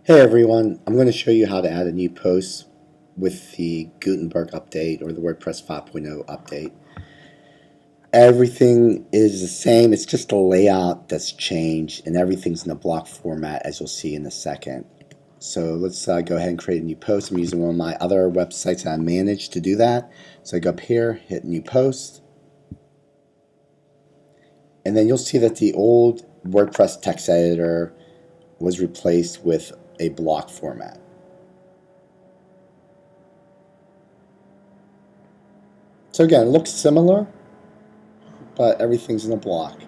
Hey everyone, I'm going to show you how to add a new post with the Gutenberg update or the WordPress 5.0 update. Everything is the same, it's just the layout that's changed and everything's in a block format as you'll see in a second. So let's go ahead and create a new post. I'm using one of my other websites that I manage to do that. So I go up here, hit new post, and then you'll see that the old WordPress text editor was replaced with a block format. So again, it looks similar, but everything's in a block.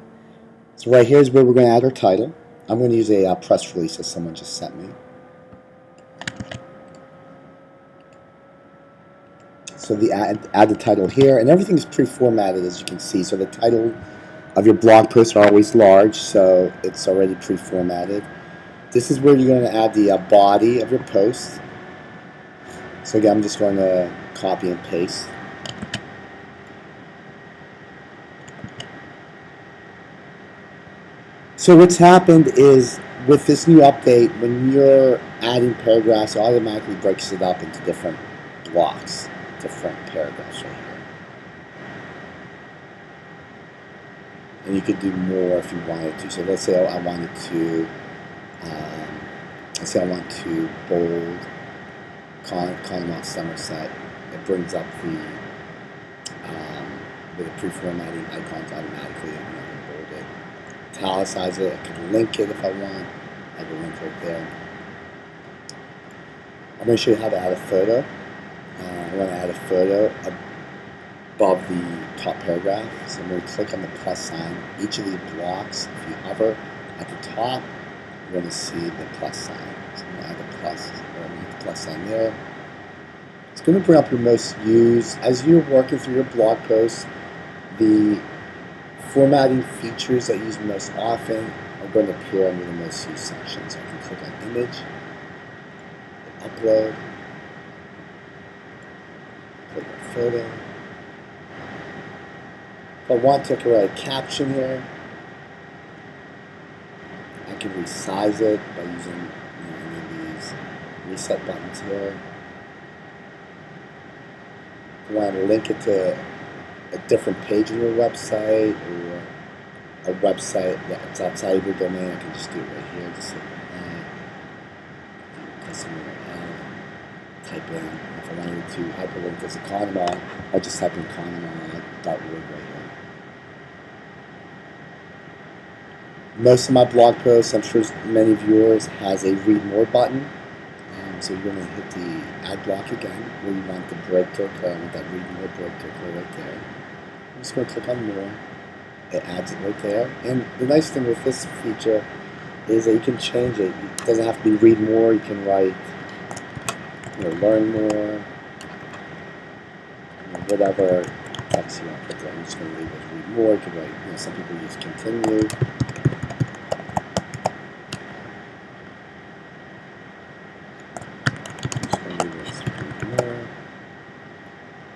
So right here is where we're going to add our title. I'm going to use a press release that someone just sent me. So add the title here, and everything's pre-formatted as you can see. So the title of your blog posts are always large, so it's already pre-formatted. This is where you're going to add the body of your post. So again, I'm just going to copy and paste. So what's happened is with this new update, when you're adding paragraphs, it automatically breaks it up into different blocks, different paragraphs right here. And you could do more if you wanted to. So let's say I wanted to, bold Connemont Somerset. It brings up the with the pre-formatting icons automatically. I'm going to bold it, italicize it. I can link it if I want. I have a link right there. I'm going to show you how to add a photo. I want to add a photo above the top paragraph. So I'm going to click on the plus sign. Each of these blocks, if you hover at the top, you're going to see the plus sign. So I'm going to add the plus sign there. It's going to bring up your most used. As you're working through your blog posts, the formatting features that you use most often are going to appear under the most used section. So I can click on image, upload, click on photo. If I want to write a caption here, I can resize it by using any of these reset buttons here. If I want to link it to a different page on your website or a website that's outside of your domain, I can just do it right here. Just hit custom URL, type in. If I wanted to hyperlink as a Connemont, I'll just type in Connemont.org right here. Most of my blog posts, I'm sure many viewers, has a read more button. So you're going to hit the add block again, where you want the break to occur. I want that read more break to occur right there. I'm just going to click on more. It adds it right there. And the nice thing with this feature is that you can change it. It doesn't have to be read more. You can write, learn more, whatever text you want to put there. I'm just going to leave it as read more. You can write, some people use continue.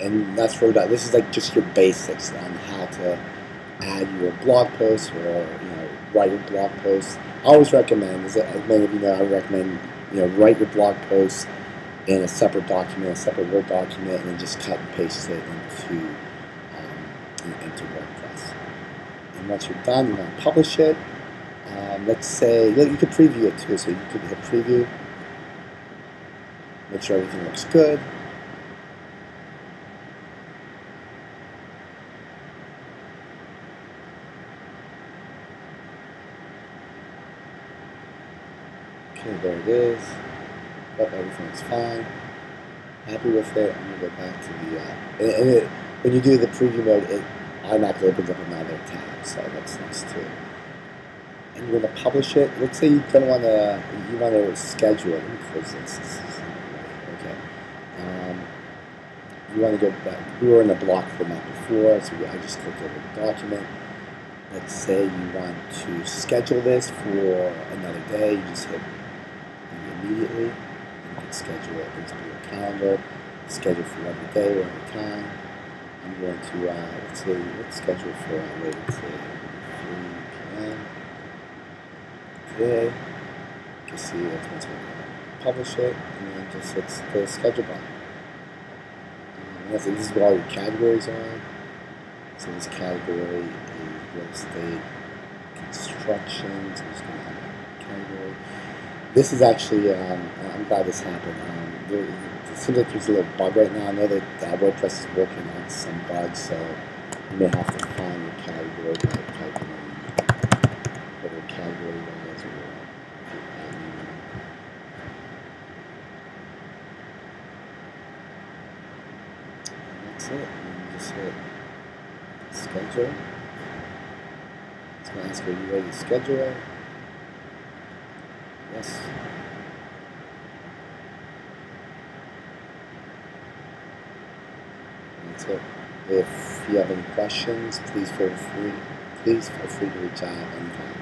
And that's really about. This is like just your basics on how to add your blog posts or write your blog posts. I always recommend, as many of you know, I recommend write your blog posts in a separate document, a separate Word document, and then just cut and paste it into WordPress. And once you're done, you want to publish it. Let's say you could preview it too, so you could hit preview, make sure everything looks good. Okay, there it is. Yep, everything's fine. Happy with it. I'm going to go back to the when you do the preview mode, it automatically opens up another tab, so that's nice too. And you're going to publish it. Let's say you don't want to, you want to schedule it. Let me close this. Okay. You want to go back. We were in the block format before, so I just clicked over the document. Let's say you want to schedule this for another day. You just hit immediately. You can schedule it into your calendar, schedule for every day or every time. I'm going to, let's schedule for later today, 3 p.m. today. You can see that's what's going on. publish it, and then just hit the schedule button. This is where all your categories are. So this category is real estate construction. So I'm just going to have a category. This is actually, I'm glad this happened. It seems like there's a little bug right now. I know that Wordpress is working on some bugs, so you may have to find your category by typing in whatever category was, or if you're adding. And that's it. And you just hit schedule. It's going to ask, are you ready to schedule? Yes. That's it. If you have any questions, please feel free to reach out anytime.